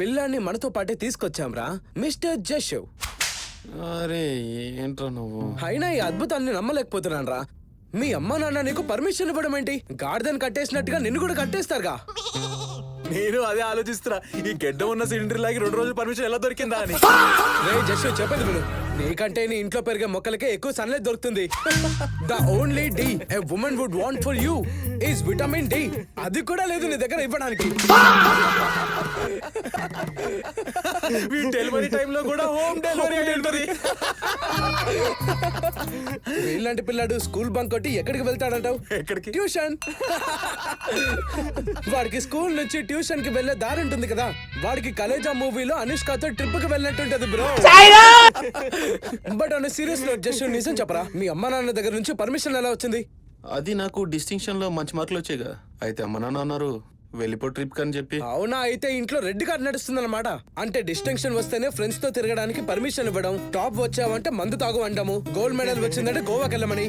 పిల్లాన్ని మనతో పాటే తీసుకొచ్చాంరా, మిస్టర్ జష్. అరే ఏంట్రా నువ్వు? అయినా ఈ అద్భుతాన్ని నమ్మలేకపోతున్నాను రా. మీ అమ్మ నాన్న నీకు పర్మిషన్ ఇవ్వడం ఏంటి? గార్డెన్ కట్టేసినట్టుగా నిన్ను కూడా కట్టేస్తారుగా. నేను అదే ఆలోచిస్తున్నా, ఈ గెడ్డ ఉన్న సిలిండర్ లాగి 2 రోజులు పర్మిషన్ ఎలా దొరికిందా అని. రే జష్, చెప్పేది విను. నీకంటే నీ ఇంట్లో పెరిగే మొక్కలకే ఎక్కువ సన్లైట్ దొరుకుతుంది. The only D a woman would want for you is vitamin D. అది కూడా లేదు నీ దగ్గర ఇవ్వడానికి. డెలివరీ టైంలో కూడా హోమ్ డెలివరీ. వీళ్ళంటి పిల్లాడు స్కూల్ బంక్ కొట్టి ఎక్కడికి వెళ్తాడంటావు? ఎక్కడికి? ట్యూషన్. వాడికి స్కూల్ నుంచి ట్యూషన్ కి వెళ్లే దారి ఉంటుంది కదా, వాడికి కలేజా మూవీలో అనుష్కతో ట్రిప్ కి వెళ్ళినట్టుంటది బ్రో. బట్ అన్న సీరియస్ నోట్ జస్ట్ నిజం చెప్పరా, మీ అమ్మ నాన్న దగ్గర నుంచి పర్మిషన్ ఎలా వచ్చింది? అది నాకు డిస్టింక్షన్ లో మంచి మార్కులు వచ్చాయిగా. అయితే అమ్మ నాన్న అన్నారు వెళ్ళిపో ట్రిప్ కని చెప్పి. అవునా, అయితే ఇంట్లో రెడ్ కార్డ్ నడుస్తుంది అనమాట. అంటే డిస్టింక్షన్ వస్తేనే ఫ్రెండ్స్ తో తిరగడానికి పర్మిషన్ ఇవ్వడం, టాప్ వచ్చావంటే మందు తాగు అంటాము, గోల్డ్ మెడల్ వచ్చిందంటే గోవాకి వెళ్ళమని.